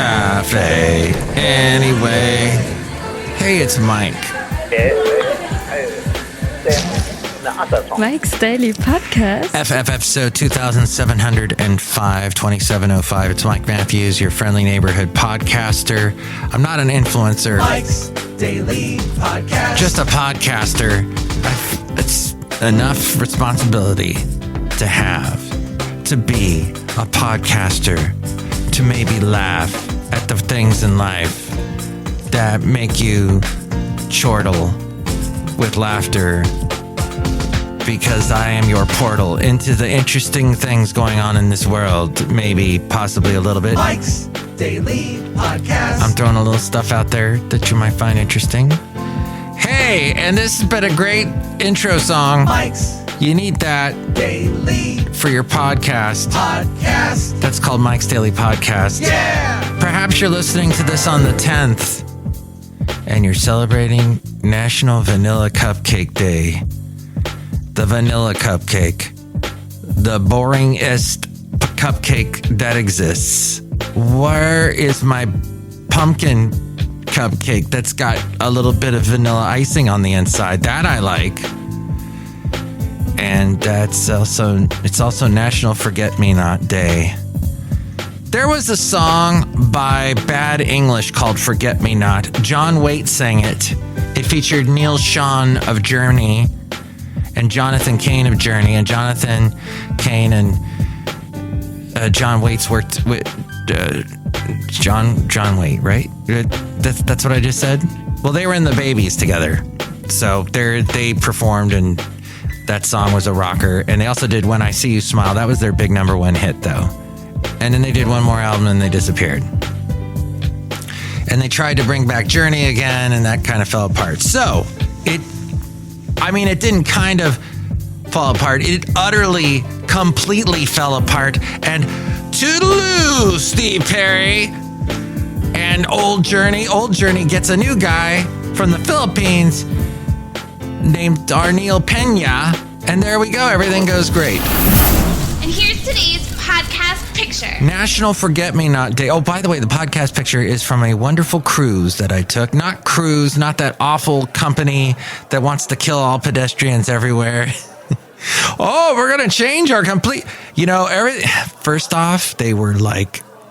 Café Anyway. Hey, it's Mike. Mike's Daily Podcast. episode 2705, 2705. It's Mike Matthews, your friendly neighborhood podcaster. I'm not an influencer. Mike's Daily Podcast. Just a podcaster. It's enough responsibility to have, to be a podcaster, to maybe laugh at the things in life that make you chortle with laughter, because I am your portal into the interesting things going on in this world, maybe, possibly a little bit. Mike's Daily Podcast. I'm throwing a little stuff out there that you might find interesting. Hey, and this has been a great intro song. Mike's You need that Daily for your podcast. Podcast. That's called Mike's Daily Podcast. Yeah. Perhaps you're listening to this on the 10th and you're celebrating National Vanilla Cupcake Day. The vanilla cupcake. The boringest cupcake that exists. Where is my pumpkin cupcake that's got a little bit of vanilla icing on the inside? That I like. And it's also National Forget-Me-Not Day. There was a song by Bad English called Forget Me Not. John Waite sang it. It featured Neil Schon of Journey and Jonathan Cain of Journey. And Jonathan Cain and John Waite's worked with John Waite, right? That's what I just said? Well, they were in the Babies together. So they performed, and that song was a rocker. And they also did When I See You Smile. That was their big number one hit, though. And then they did one more album and they disappeared. And they tried to bring back Journey again, and that kind of fell apart. So, it didn't kind of fall apart. It utterly, completely fell apart. And toodaloo, Steve Perry. And Old Journey gets a new guy from the Philippines named Darniel Peña. And there we go. Everything goes great. And here's today's podcast picture. National Forget-Me-Not Day. Oh, by the way, the podcast picture is from a wonderful cruise that I took. Not Cruise, not that awful company that wants to kill all pedestrians everywhere. Oh, we're going to change our complete... First off, they were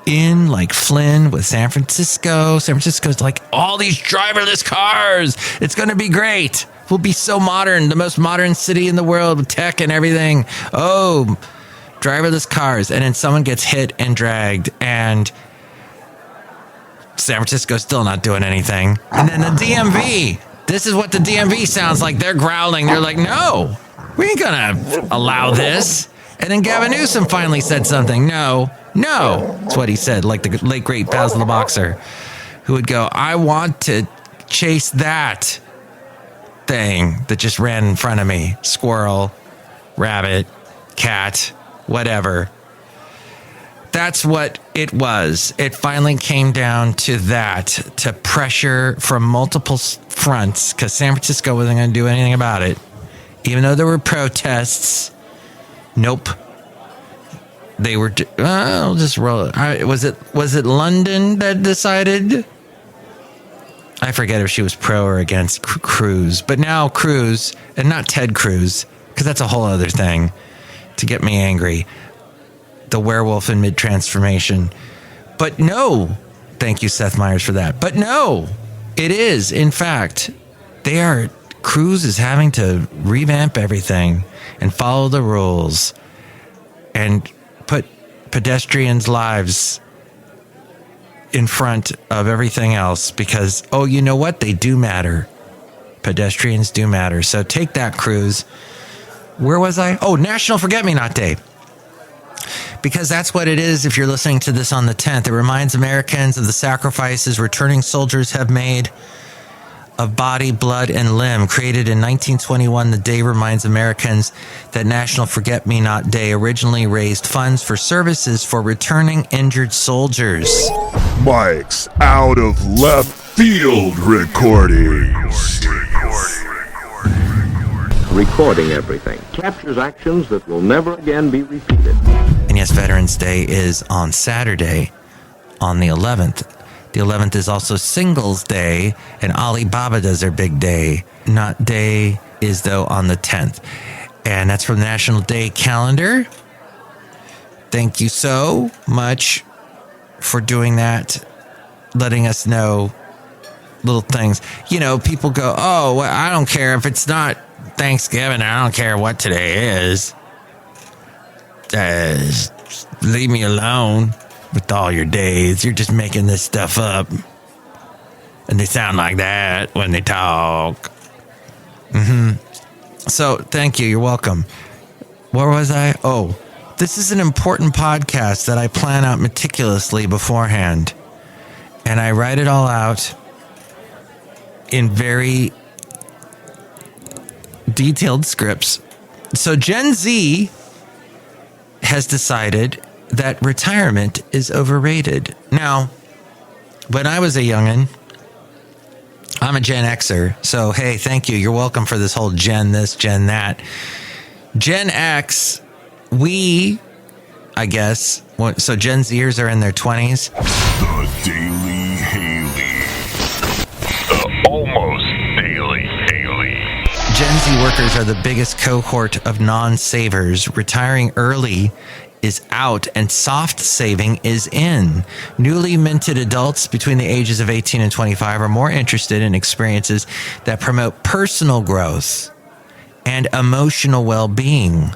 in Flynn with San Francisco. San Francisco's like, all these driverless cars. It's going to be great. We'll be so modern. The most modern city in the world with tech and everything. Oh, driverless cars. And then someone gets hit and dragged, and San Francisco's still not doing anything. And then the DMV. This is what the DMV sounds like. They're growling. They're like, no, we ain't gonna allow this. And then Gavin Newsom finally said something. No. That's what he said, like the late, great Basil the Boxer, who would go, I want to chase that thing that just ran in front of me. Squirrel, rabbit, cat, whatever. That's what it was. It finally came down to that, to pressure from multiple fronts, because San Francisco wasn't going to do anything about it. Even though there were protests, nope. They were, I'll just roll it. Was it London that decided? I forget if she was pro or against Cruz, but now Cruz, and not Ted Cruz, because that's a whole other thing to get me angry. The werewolf in mid-transformation. But no, thank you, Seth Meyers, for that. But no, it is, in fact, Cruz is having to revamp everything and follow the rules and put pedestrians' lives in front of everything else, because, oh, you know what? They do matter. Pedestrians do matter. So take that, Cruz. Where was I? Oh, National Forget-Me-Not Day. Because that's what it is if you're listening to this on the 10th. It reminds Americans of the sacrifices returning soldiers have made of body, blood, and limb. Created in 1921, the day reminds Americans that National Forget-Me-Not Day originally raised funds for services for returning injured soldiers. Mike's Out of Left Field recordings. Recording everything captures actions that will never again be repeated. And yes, Veterans Day is on Saturday, on the 11th. The 11th is also Singles Day, and Alibaba does their big day. Not day is, though, on the 10th. And that's from the National Day calendar. Thank you so much for doing that, letting us know little things. You know, people go, oh, well, I don't care if it's not Thanksgiving. I don't care what today is. Leave me alone with all your days. You're just making this stuff up. And they sound like that when they talk. So, thank you. You're welcome. Where was I? Oh, this is an important podcast that I plan out meticulously beforehand. And I write it all out in very detailed scripts. So Gen Z has decided that retirement is overrated. Now, when I was a youngin', I'm a Gen Xer. So, hey, thank you. You're welcome for this whole Gen this, Gen that. Gen X, I guess, so Gen Zers are in their 20s. The Daily Haley. The Almost Daily Haley. Gen Z workers are the biggest cohort of non-savers. Retiring early is out and soft saving is in. Newly minted adults between the ages of 18 and 25 are more interested in experiences that promote personal growth and emotional well-being.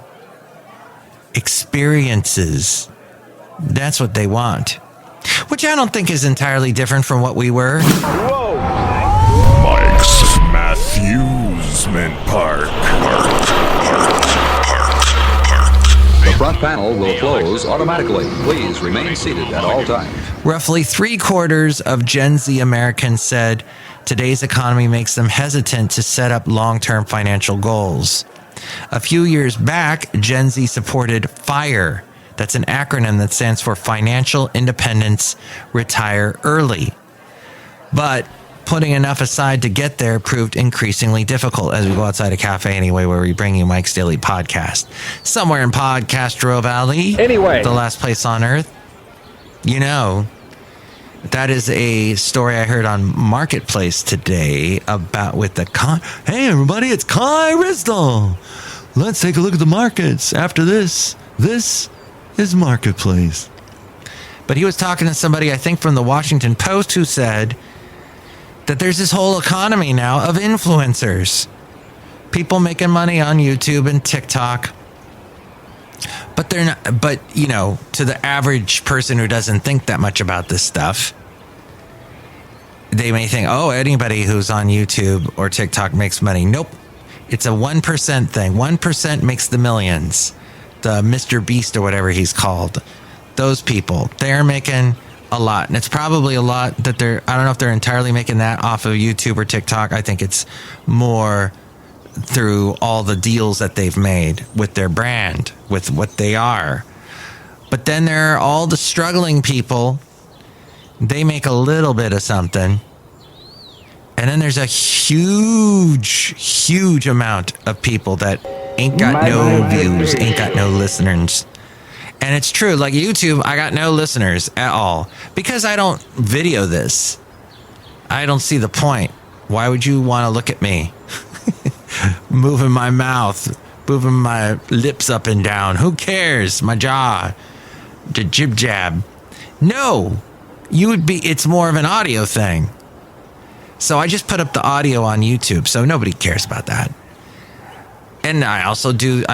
Experiences. That's what they want. Which I don't think is entirely different from what we were. Mike's Matthewsman Park. The front panel will close automatically. Please remain seated at all times. Roughly 3/4 of Gen Z Americans said today's economy makes them hesitant to set up long-term financial goals. A few years back, Gen Z supported FIRE. That's an acronym that stands for Financial Independence, Retire Early. But putting enough aside to get there proved increasingly difficult as we go outside a Café Anyway, where we bring you Mike's Daily Podcast. Somewhere in Podcastro Valley. Anyway. The last place on earth. You know, that is a story I heard on Marketplace today about with the Hey, everybody, it's Kai Rizdal. Let's take a look at the markets after this. This is Marketplace. But he was talking to somebody, I think, from the Washington Post who said that there's this whole economy now of influencers. People making money on YouTube and TikTok. But they're not, but you know, to the average person who doesn't think that much about this stuff, they may think, oh, anybody who's on YouTube or TikTok makes money. Nope. It's a 1% thing. 1% makes the millions. The Mr. Beast or whatever he's called. Those people, they're making a lot. And it's probably a lot that I don't know if they're entirely making that off of YouTube or TikTok. I think it's more through all the deals that they've made with their brand, with what they are. But then there are all the struggling people. They make a little bit of something. And then there's a huge amount of people that ain't got no views, ain't got no listeners. And it's true, like YouTube, I got no listeners at all because I don't video this. I don't see the point. Why would you want to look at me? Moving my mouth, moving my lips up and down. Who cares? My jaw, the jib jab. No, it's more of an audio thing. So I just put up the audio on YouTube, so nobody cares about that. And I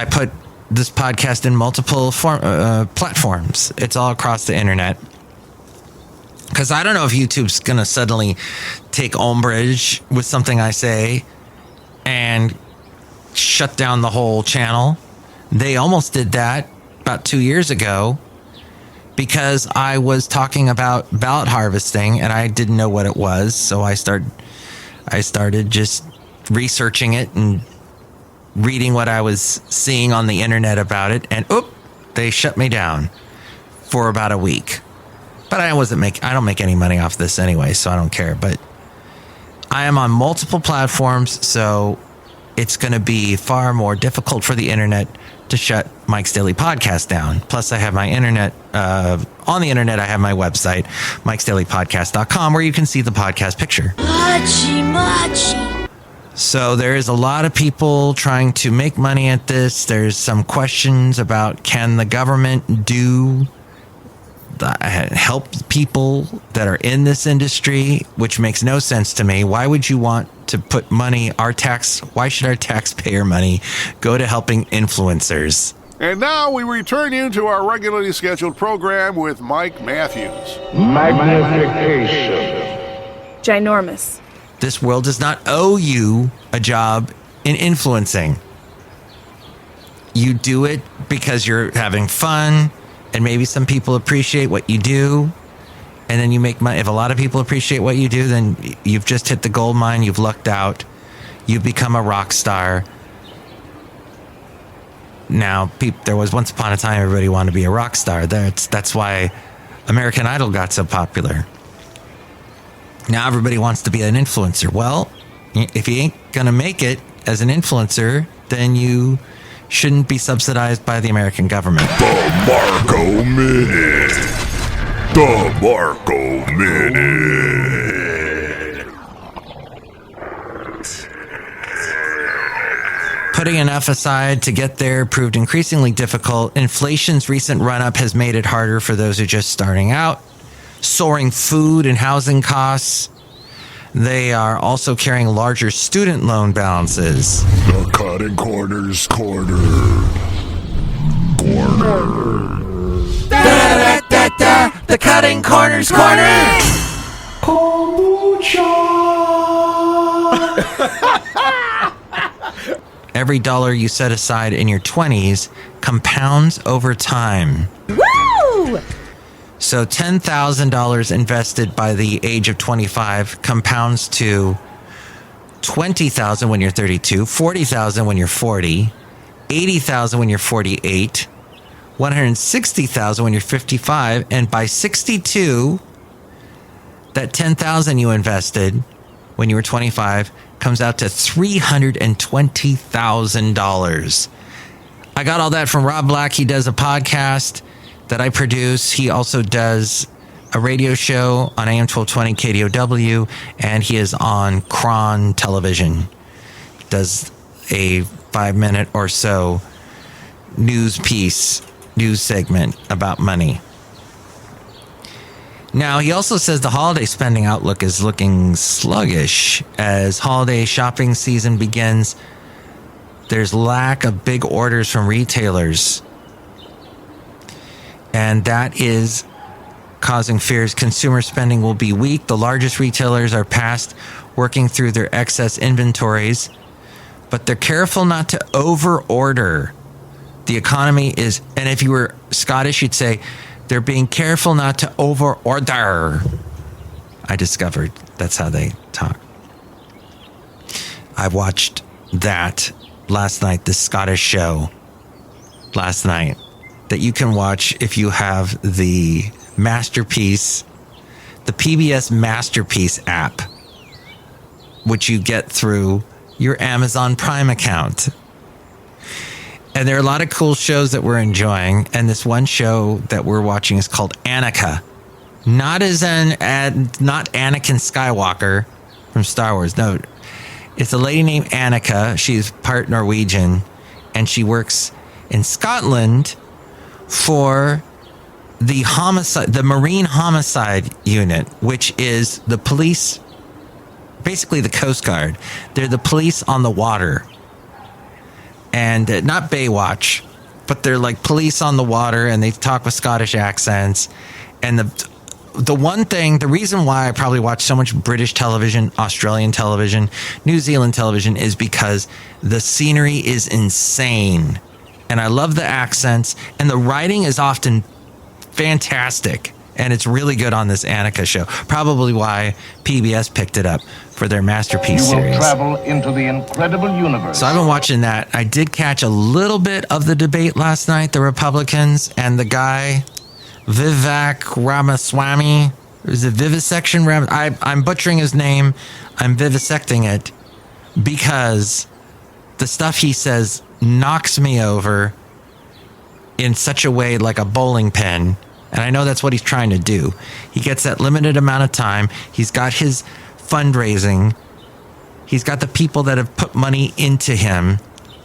put this podcast in multiple platforms. It's all across the internet. Because I don't know if YouTube's going to suddenly take umbrage with something I say and shut down the whole channel. They almost did that about 2 years ago because I was talking about ballot harvesting and I didn't know what it was. So I started just researching it and reading what I was seeing on the internet about it, and they shut me down for about a week. But I don't make any money off this anyway, so I don't care. But I am on multiple platforms, so it's going to be far more difficult for the internet to shut Mike's Daily Podcast down. Plus, I have my internet on the internet, I have my website, MikesDailyPodcast.com, where you can see the podcast picture. So there is a lot of people trying to make money at this. There's some questions about, can the government help people that are in this industry, which makes no sense to me. Why would you want to put money, why should our taxpayer money go to helping influencers? And now we return you to our regularly scheduled program with Mike Matthews. Magnification. Ginormous. This world does not owe you a job in influencing. You do it because you're having fun, and maybe some people appreciate what you do, and then you make money. If a lot of people appreciate what you do, then you've just hit the gold mine. You've lucked out. You've become a rock star. Now, there was once upon a time everybody wanted to be a rock star. That's why American Idol got so popular. Now everybody wants to be an influencer. Well, if you ain't going to make it as an influencer, then you shouldn't be subsidized by the American government. The Marco Minute. The Marco Minute. Putting enough aside to get there proved increasingly difficult. Inflation's recent run-up has made it harder for those who are just starting out. Soaring food and housing costs. They are also carrying larger student loan balances. The Cutting Corners Corner. The Cutting Corners Corner. Every dollar you set aside in your 20s compounds over time. Woo! So $10,000 invested by the age of 25 compounds to $20,000 when you're 32, $40,000 when you're 40, $80,000 when you're 48, $160,000 when you're 55, and by 62, that $10,000 you invested when you were 25 comes out to $320,000. I got all that from Rob Black. He does a podcast that I produce. He also does a radio show on AM 1220 KDOW, and he is on Cron Television. Does a 5-minute or so news segment about money. Now, he also says the holiday spending outlook is looking sluggish as holiday shopping season begins. There's lack of big orders from retailers, and that is causing fears consumer spending will be weak. The largest retailers are past working through their excess inventories, but they're careful not to over-order. The economy is, and if you were Scottish, you'd say, they're being careful not to over-order. I discovered that's how they talk. I watched that last night, this Scottish show last night, that you can watch if you have the Masterpiece, the PBS Masterpiece app, which you get through your Amazon Prime account. And there are a lot of cool shows that we're enjoying. And this one show that we're watching is called Annika. Not Anakin Skywalker from Star Wars. No, it's a lady named Annika. She's part Norwegian, and she works in Scotland for the Marine Homicide Unit, which is the police, basically the Coast Guard. They're the police on the water. And not Baywatch, but they're like police on the water, and they talk with Scottish accents. And the reason why I probably watch so much British television, Australian television, New Zealand television is because the scenery is insane. And I love the accents, and the writing is often fantastic. And it's really good on this Annika show. Probably why PBS picked it up for their Masterpiece series. You will travel into the incredible universe. So I've been watching that. I did catch a little bit of the debate last night, the Republicans and the guy, Vivek Ramaswamy. Is it Vivisection? I'm butchering his name. I'm vivisecting it because the stuff he says knocks me over in such a way like a bowling pin. And I know that's what he's trying to do. He gets that limited amount of time. He's got his fundraising. He's got the people that have put money into him.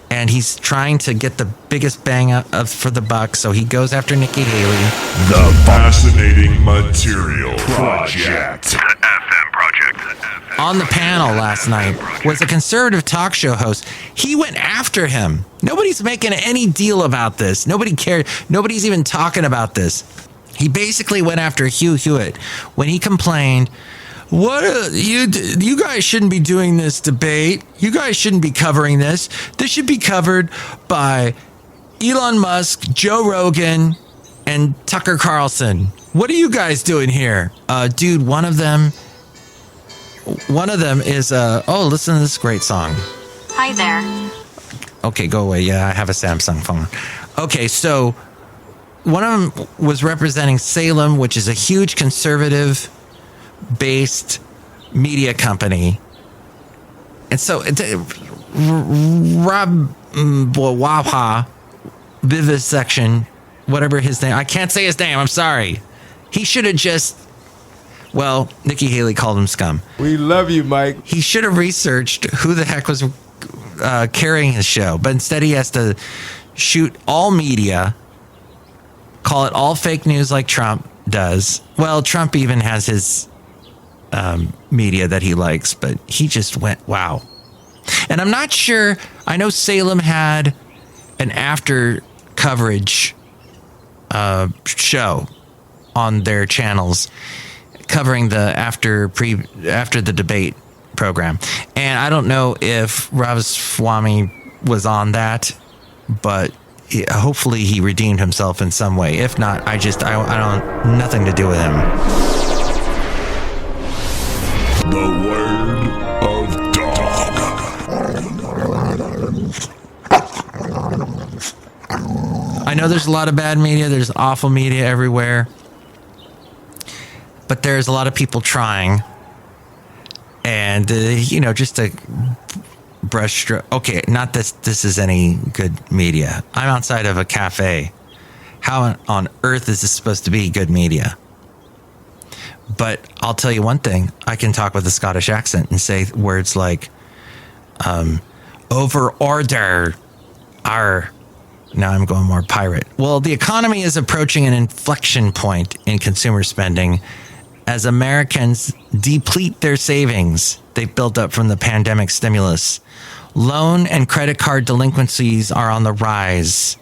And he's trying to get the biggest bang for the buck. So he goes after Nikki Haley. The Fascinating Material Project. On the panel last night was a conservative talk show host. He went after him. Nobody's making any deal about this. Nobody cared. Nobody's even talking about this. He basically went after Hugh Hewitt when he complained, you guys shouldn't be doing this debate. You guys shouldn't be covering this. This should be covered by Elon Musk, Joe Rogan, and Tucker Carlson. What are you guys doing here? Dude, one of them is, listen to this great song. Hi there. Okay, go away. Yeah, I have a Samsung phone. Okay, so one of them was representing Salem, which is a huge conservative-based media company. And so Rob Wapha, Vivisection, whatever his name. I can't say his name. I'm sorry. He should have just... Well, Nikki Haley called him scum. We love you, Mike. He should have researched who the heck was carrying his show. But instead he has to shoot all media, call it all fake news like Trump does. Well, Trump even has his media that he likes, but he just went, wow. And I'm not sure. I know Salem had an after coverage show on their channels covering the after the debate program. And I don't know if Ramaswamy was on that, but hopefully he redeemed himself in some way. If not, I don't, nothing to do with him. The word of dog. I know there's a lot of bad media. There's awful media everywhere. But there's a lot of people trying. And, just a brush stroke. Okay, not this is any good media. I'm outside of a cafe. How on earth is this supposed to be good media? But I'll tell you one thing. I can talk with a Scottish accent and say words like, over order, are. Now I'm going more pirate. Well, the economy is approaching an inflection point in consumer spending as Americans deplete their savings they've built up from the pandemic stimulus. Loan and credit card delinquencies are on the rise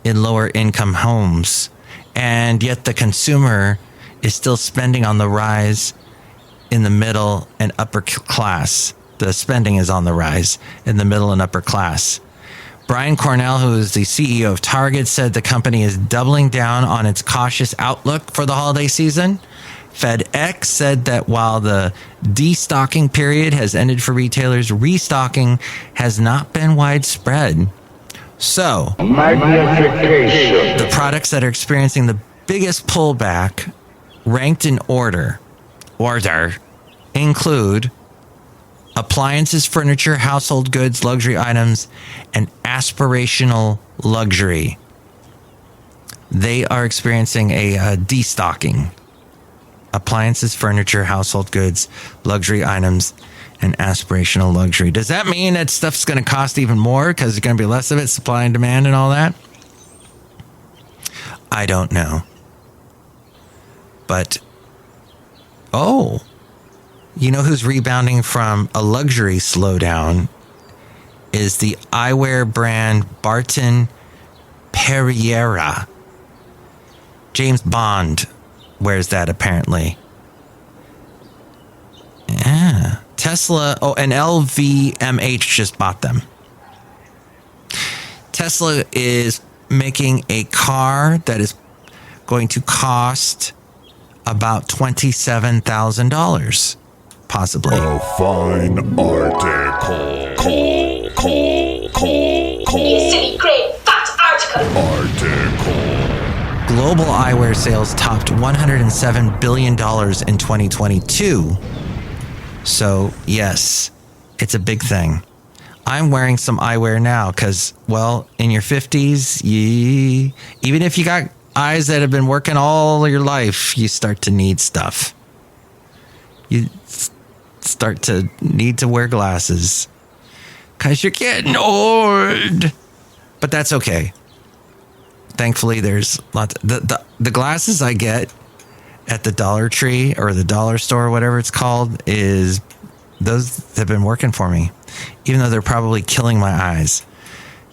in lower income homes, and yet the consumer is still spending on the rise in the middle and upper class. The spending is on the rise in the middle and upper class. Brian Cornell, who is the CEO of Target, said the company is doubling down on its cautious outlook for the holiday season. FedEx said that while the destocking period has ended for retailers, restocking has not been widespread. So, the products that are experiencing the biggest pullback, ranked in order, include appliances, furniture, household goods, luxury items, and aspirational luxury. They are experiencing a destocking. Appliances, furniture, household goods, luxury items, and aspirational luxury. Does that mean that stuff's going to cost even more because there's going to be less of it, supply and demand and all that? I don't know. But, you know who's rebounding from a luxury slowdown is the eyewear brand Barton Perriera. James Bond wears that apparently. Yeah. Tesla, and LVMH just bought them. Tesla is making a car that is going to cost about $27,000, possibly. A fine article. You silly, great, fat article. Global eyewear sales topped $107 billion in 2022. So, yes, it's a big thing. I'm wearing some eyewear now because, well, in your 50s, even if you got eyes that have been working all your life, you start to need stuff. You start to need to wear glasses because you're getting old. But that's okay. Thankfully, there's lots. The glasses I get at the Dollar Tree or the dollar store, whatever it's called, is those have been working for me, even though they're probably killing my eyes.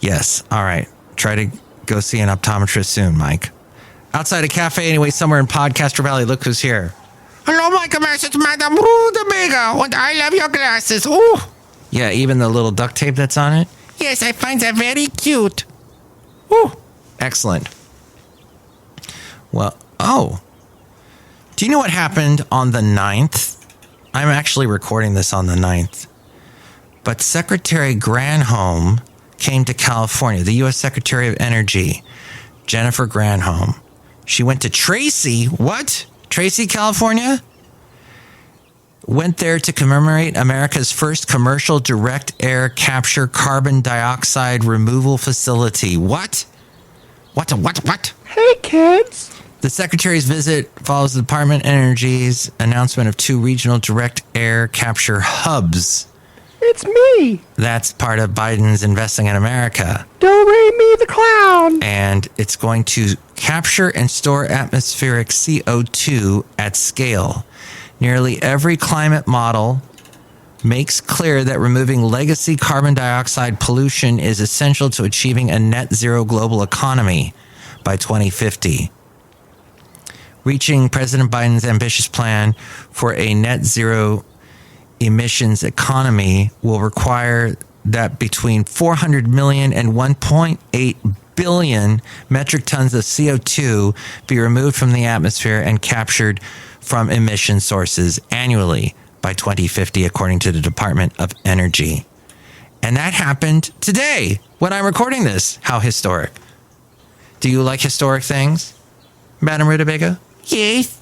Yes. All right. Try to go see an optometrist soon, Mike. Outside a Café Anyway, somewhere in Podcaster Valley, look who's here. Hello, Mike. It's Madame Rootabega, and I love your glasses. Oh, yeah. Even the little duct tape that's on it. Yes, I find that very cute. Oh, excellent. Well, do you know what happened on the 9th? I'm actually recording this on the 9th. But Secretary Granholm came to California, the U.S. Secretary of Energy, Jennifer Granholm. She went to Tracy. What? Tracy, California? Went there to commemorate America's first commercial direct air capture carbon dioxide removal facility. What? What? Hey, kids. The Secretary's visit follows the Department of Energy's announcement of 2 regional direct air capture hubs. It's me. That's part of Biden's Investing in America. Do-re-mi the clown. And it's going to capture and store atmospheric CO2 at scale. Nearly every climate model makes clear that removing legacy carbon dioxide pollution is essential to achieving a net zero global economy by 2050. Reaching President Biden's ambitious plan for a net zero emissions economy will require that between 400 million and 1.8 billion metric tons of CO2 be removed from the atmosphere and captured from emission sources annually by 2050, according to the Department of Energy. And that happened today when I'm recording this. How historic. Do you like historic things, Madame Rootabega? Yes.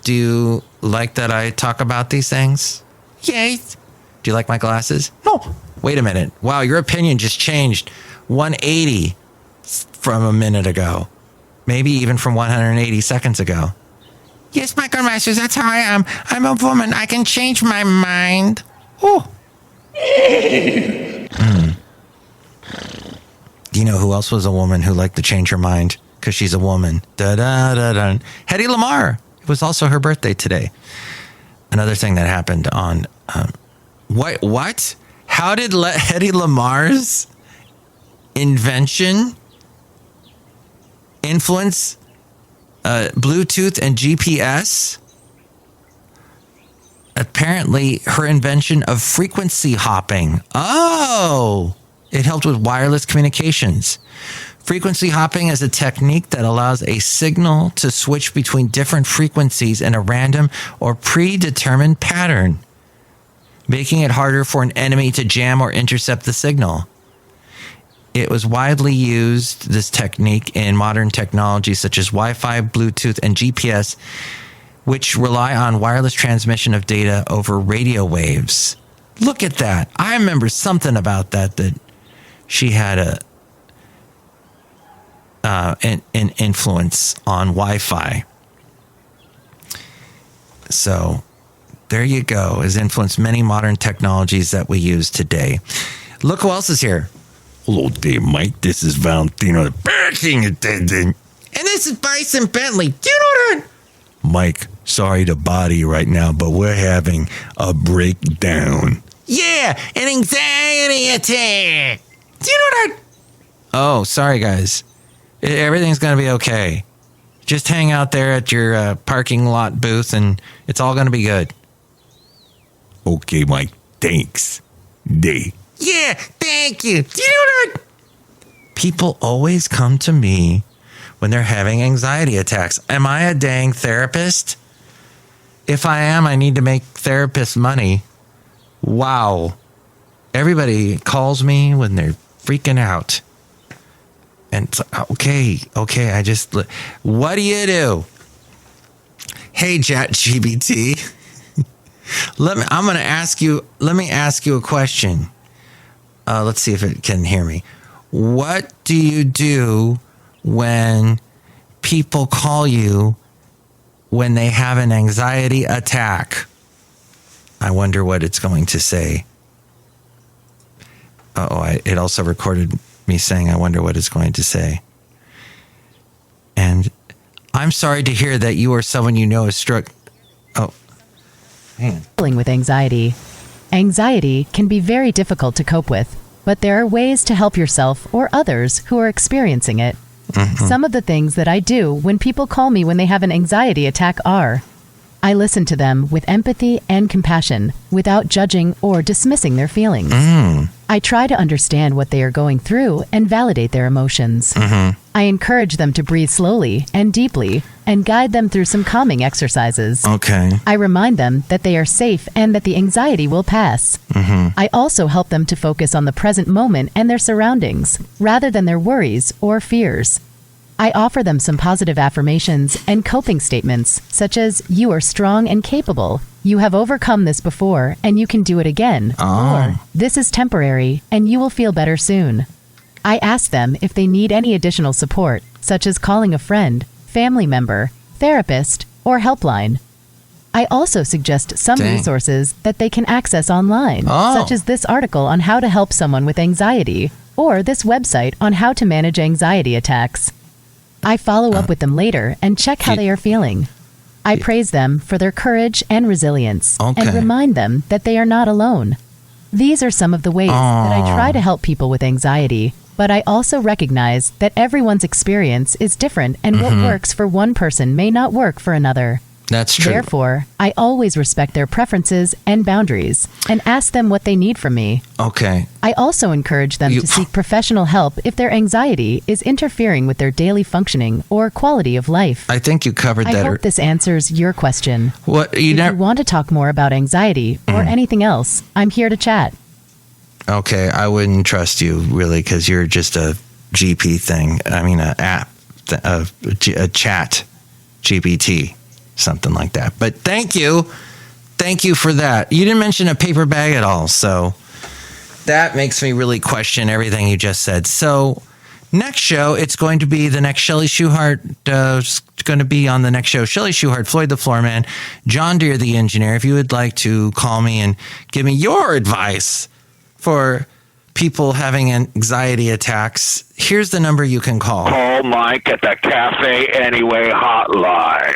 Do you like that I talk about these things? Yes. Do you like my glasses? No. Wait a minute. Wow, your opinion just changed 180 from a minute ago. Maybe even from 180 seconds ago. Yes, Michael Masters, that's how I am. I'm a woman. I can change my mind. Oh. Do you know who else was a woman who liked to change her mind? Because she's a woman. Da-da-da-da. Hedy Lamarr. It was also her birthday today. Another thing that happened on... What? How did Hedy Lamarr's invention influence Bluetooth and GPS? Apparently, her invention of frequency hopping. Oh! It helped with wireless communications. Frequency hopping is a technique that allows a signal to switch between different frequencies in a random or predetermined pattern, making it harder for an enemy to jam or intercept the signal. It was widely used, this technique, in modern technologies such as Wi-Fi, Bluetooth, and GPS, which rely on wireless transmission of data over radio waves. Look at that. I remember something about that she had an influence on Wi-Fi. So there you go. Has influenced many modern technologies that we use today. Look who else is here. Hello there, Mike. This is Valentino, the parking attendant. And this is Bison Bentley. Do you know that? Mike, sorry to bother you right now, but we're having a breakdown. Yeah, an anxiety attack. Do you know that? Oh, sorry, guys. Everything's going to be okay. Just hang out there at your parking lot booth and it's all going to be good. Okay, Mike. Thanks. Yeah, thank you. Do you know that? People always come to me when they're having anxiety attacks. Am I a dang therapist? If I am, I need to make therapist money. Wow. Everybody calls me when they're freaking out. And it's like, okay, what do you do? Hey, ChatGPT. Let me ask you a question. Let's see if it can hear me. What do you do when people call you when they have an anxiety attack? I wonder what it's going to say. It also recorded me saying, I wonder what it's going to say. And I'm sorry to hear that you or someone you know is struck. Oh, man. Dealing with anxiety. Anxiety can be very difficult to cope with, but there are ways to help yourself or others who are experiencing it. Some of the things that I do when people call me when they have an anxiety attack are: I listen to them with empathy and compassion without judging or dismissing their feelings. I try to understand what they are going through and validate their emotions. I encourage them to breathe slowly and deeply and guide them through some calming exercises. Okay. I remind them that they are safe and that the anxiety will pass. I also help them to focus on the present moment and their surroundings rather than their worries or fears. I offer them some positive affirmations and coping statements, such as, you are strong and capable, you have overcome this before, and you can do it again, or this is temporary, and you will feel better soon. I ask them if they need any additional support, such as calling a friend, family member, therapist, or helpline. I also suggest some resources that they can access online, such as this article on how to help someone with anxiety, or this website on how to manage anxiety attacks. I follow up with them later and check how they are feeling. I praise them for their courage and resilience and remind them that they are not alone. These are some of the ways that I try to help people with anxiety, but I also recognize that everyone's experience is different and what works for one person may not work for another. That's true. Therefore, I always respect their preferences and boundaries and ask them what they need from me. Okay. I also encourage them to seek professional help if their anxiety is interfering with their daily functioning or quality of life. I think you covered that. I hope this answers your question. What you want to talk more about anxiety or anything else, I'm here to chat. Okay, I wouldn't trust you really because you're just a GP thing. I mean, an app, a chat GPT. Something like that. But thank you. Thank you for that. You didn't mention a paper bag at all. So that makes me really question everything you just said. So next show, it's going to be the next Chely Shoehart. It's going to be on the next show. Chely Shoehart, Floyd the Floorman, John Deere the engineer. If you would like to call me and give me your advice for people having anxiety attacks, here's the number you can call. Call Mike at the Café Anyway hotline.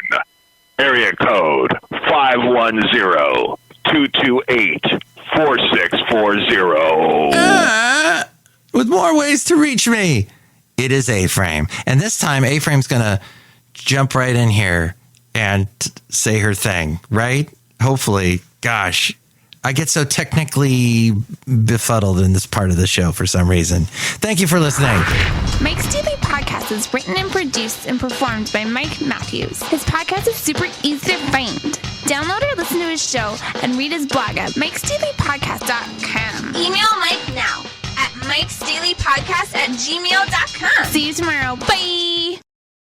Area code 510-228-4640. With more ways to reach me. It is A-Frame. And this time, A-Frame's going to jump right in here and say her thing, right? Hopefully. Gosh, I get so technically befuddled in this part of the show for some reason. Thank you for listening. Mike's Daily Podcast is written and produced and performed by Mike Matthews. His podcast is super easy to find. Download or listen to his show and read his blog at MikesDailyPodcast.com. Email Mike now at MikesDailyPodcast@gmail.com. See you tomorrow. Bye.